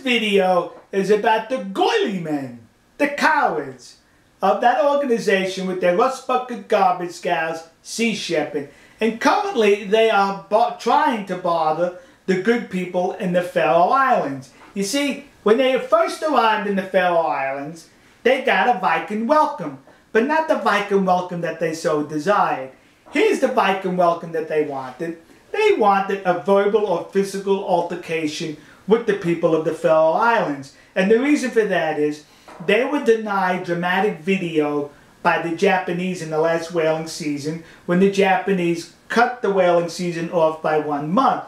video is about the girly-men, the cowards of that organization with their rust bucket garbage scows, Sea Shepherd. And currently they are trying to bother the good people in the Faroe Islands. You see, when they first arrived in the Faroe Islands, they got a Viking welcome. But not the Viking welcome that they so desired. Here's the Viking welcome that they wanted. They wanted a verbal or physical altercation with the people of the Faroe Islands. And the reason for that is they were denied dramatic video by the Japanese in the last whaling season when the Japanese cut the whaling season off by 1 month.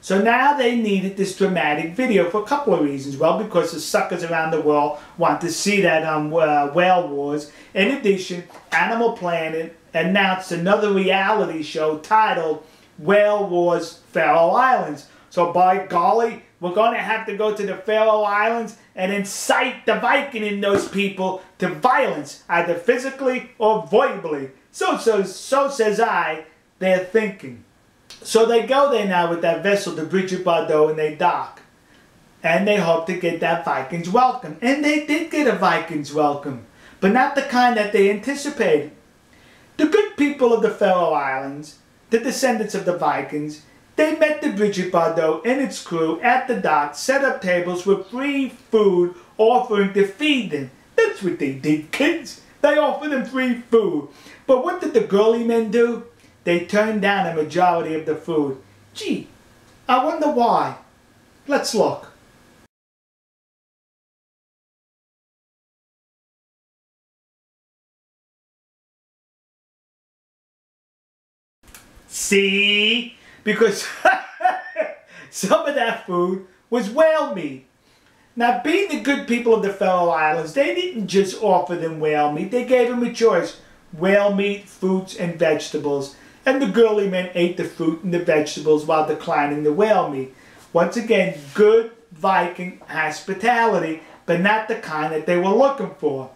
So now they needed this dramatic video for a couple of reasons. Well, because the suckers around the world want to see that whale wars. In addition, Animal Planet announced another reality show titled Wars Faroe Islands. So by golly, we're going to have to go to the Faroe Islands and incite the Viking in those people to violence, either physically or verbally. So says I, they're thinking. So they go there now with that vessel, the Bridget Bardot, and they dock. And they hope to get that Vikings welcome. And they did get a Vikings welcome, but not the kind that they anticipated. The good people of the Faroe Islands, the descendants of the Vikings, they met the Bridget Bardot and its crew at the dock, set up tables with free food offering to feed them. That's what they did, kids. They offered them free food. But what did the girly men do? They turned down a majority of the food. Gee, I wonder why. Let's look. See? Because some of that food was whale meat. Now, being the good people of the Faroe Islands, they didn't just offer them whale meat. They gave them a choice. Whale meat, fruits, and vegetables. And the girly men ate the fruit and the vegetables while declining the whale meat. Once again, good Viking hospitality, but not the kind that they were looking for.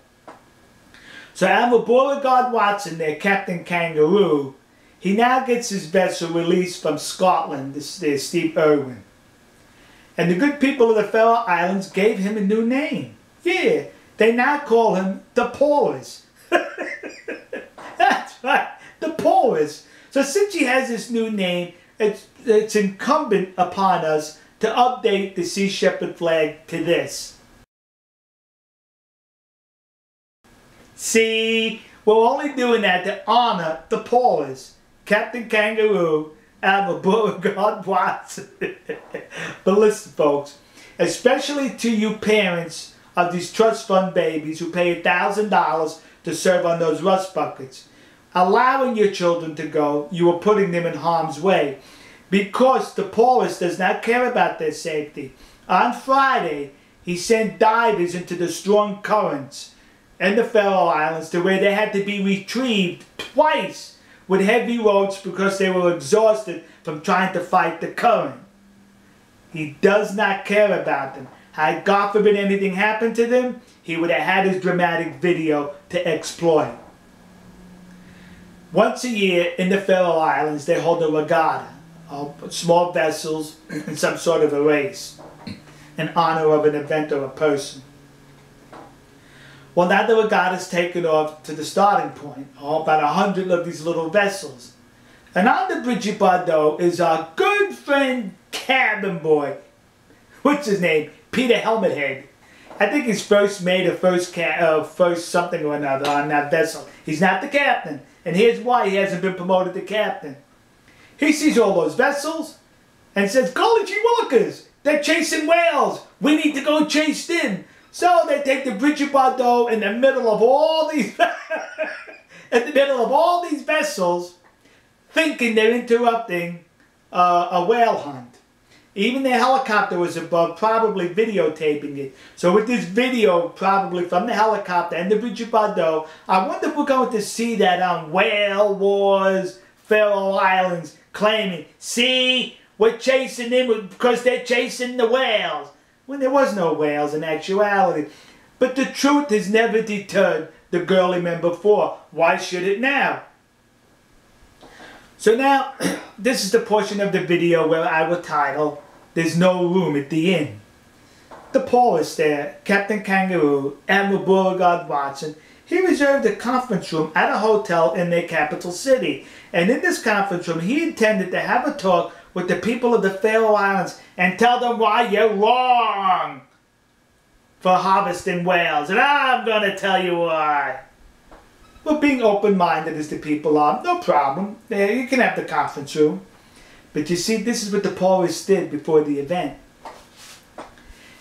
So Admiral Beauregard Watson, their Captain Kangaroo, he now gets his vessel released from Scotland, there's Steve Irwin. And the good people of the Faroe Islands gave him a new name. Yeah, they now call him the Paulus. That's right, the Paulus. So since he has this new name, it's incumbent upon us to update the Sea Shepherd flag to this. See, we're only doing that to honor the Paulus, Captain Kangaroo, Admiral Beauregard Watson. But listen, folks, especially to you parents of these trust fund babies who pay $1,000 to serve on those rust buckets, allowing your children to go, you are putting them in harm's way, because the Paulus does not care about their safety. On Friday, he sent divers into the strong currents in the Faroe Islands to where they had to be retrieved twice with heavy ropes because they were exhausted from trying to fight the current. He does not care about them. Had God forbid anything happened to them, he would have had his dramatic video to exploit. Once a year in the Faroe Islands, they hold a regatta of small vessels in some sort of a race in honor of an event or a person. Well, now the regatta's taken off to the starting point, about 100 of these little vessels. And on the Bridget Bardot is our good friend cabin boy. What's his name? Peter Helmethead. I think he's first mate or first something or another on that vessel. He's not the captain. And here's why he hasn't been promoted to captain. He sees all those vessels and says, golly gee willikers, they're chasing whales. We need to go chase them. So they take the Bridget Bardot in the middle of all these vessels, thinking they're interrupting a whale hunt. Even the helicopter was above, probably videotaping it. So with this video, probably from the helicopter and the Bridget Bardot, I wonder if we're going to see that on Whale Wars Faroe Islands claiming, see, we're chasing them because they're chasing the whales. When there was no whales in actuality. But the truth has never deterred the girly men before. Why should it now? So now, this is the portion of the video where I will title, There's No Room at the Inn. the Paulus there, Captain Kangaroo, Admiral Beauregard Watson, he reserved a conference room at a hotel in their capital city. And in this conference room, he intended to have a talk with the people of the Faroe Islands and tell them why you're wrong for harvesting whales. And I'm going to tell you why. Well, being open-minded as the people are, no problem. You can have the conference room. But you see, this is what the Paulus did before the event.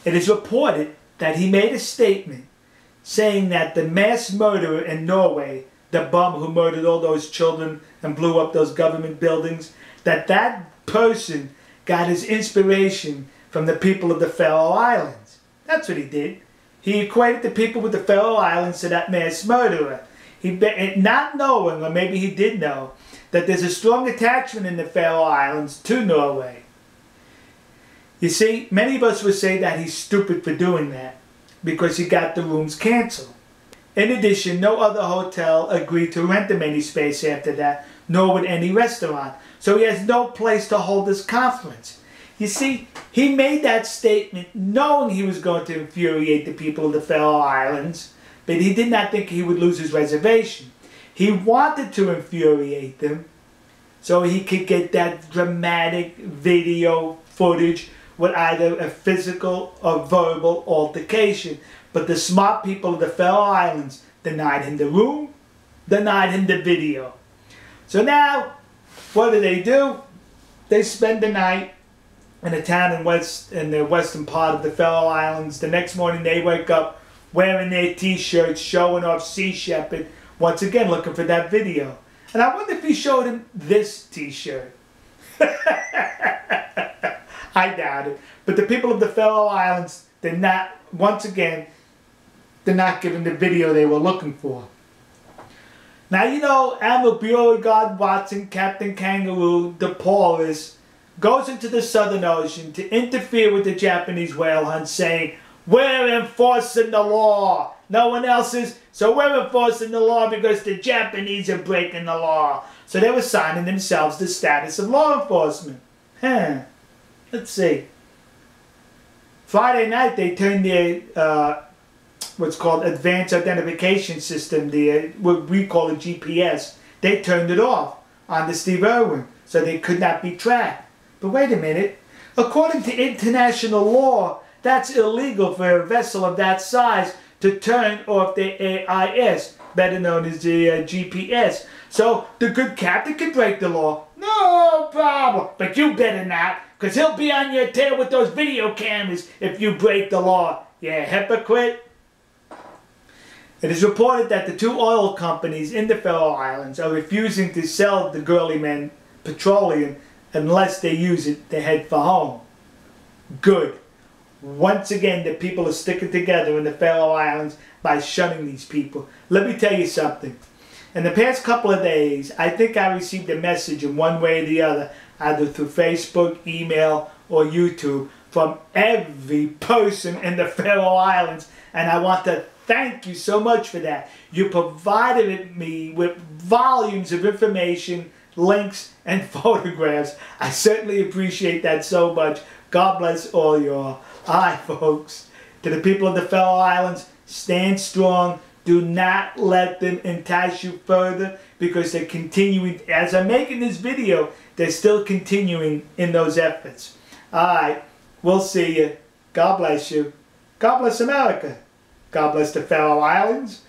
It is reported that he made a statement saying that the mass murderer in Norway, the bum who murdered all those children and blew up those government buildings, that person got his inspiration from the people of the Faroe Islands. That's what he did. He equated the people with the Faroe Islands to that mass murderer. Not knowing, or maybe he did know, that there's a strong attachment in the Faroe Islands to Norway. You see, many of us would say that he's stupid for doing that because he got the rooms canceled. In addition, no other hotel agreed to rent him any space after that, nor would any restaurant. So he has no place to hold this conference. You see, he made that statement knowing he was going to infuriate the people of the Faroe Islands, but he did not think he would lose his reservation. He wanted to infuriate them so he could get that dramatic video footage with either a physical or verbal altercation. But the smart people of the Faroe Islands denied him the room, denied him the video. So now, what do? They spend the night in a town in the western part of the Faroe Islands. The next morning they wake up wearing their t-shirts, showing off Sea Shepherd, once again looking for that video. And I wonder if he showed him this t-shirt. I doubt it. But the people of the Faroe Islands did not, once again, they're not given the video they were looking for. Now, you know, Admiral Beauregard Watson, Captain Kangaroo, the Paulus, goes into the Southern Ocean to interfere with the Japanese whale hunt, saying, "We're enforcing the law. No one else is, so we're enforcing the law because the Japanese are breaking the law." So they were assigning themselves the status of law enforcement. Let's see. Friday night they turned their what's called advanced identification system, what we call a GPS. They turned it off on the Steve Irwin so they could not be tracked. But wait a minute. According to international law, that's illegal for a vessel of that size to turn off the AIS, better known as the GPS. So the good captain could break the law. No problem. But you better not, because he'll be on your tail with those video cameras if you break the law. Yeah, hypocrite. It is reported that the two oil companies in the Faroe Islands are refusing to sell the girly-man petroleum unless they use it to head for home. Good. Once again, the people are sticking together in the Faroe Islands by shunning these people. Let me tell you something. In the past couple of days, I think I received a message in one way or the other, either through Facebook, email, or YouTube, from every person in the Faroe Islands, and I want to thank you so much for that. You provided me with volumes of information, links, and photographs. I certainly appreciate that so much. God bless all y'all. Alright, folks. To the people of the Faroe Islands, stand strong. Do not let them entice you further, because they're continuing. As I'm making this video, they're still continuing in those efforts. Alright, we'll see you. God bless you. God bless America. God bless the Faroe Islands.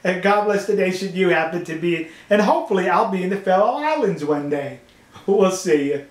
And God bless the nation you happen to be in. And hopefully I'll be in the Faroe Islands one day. We'll see you.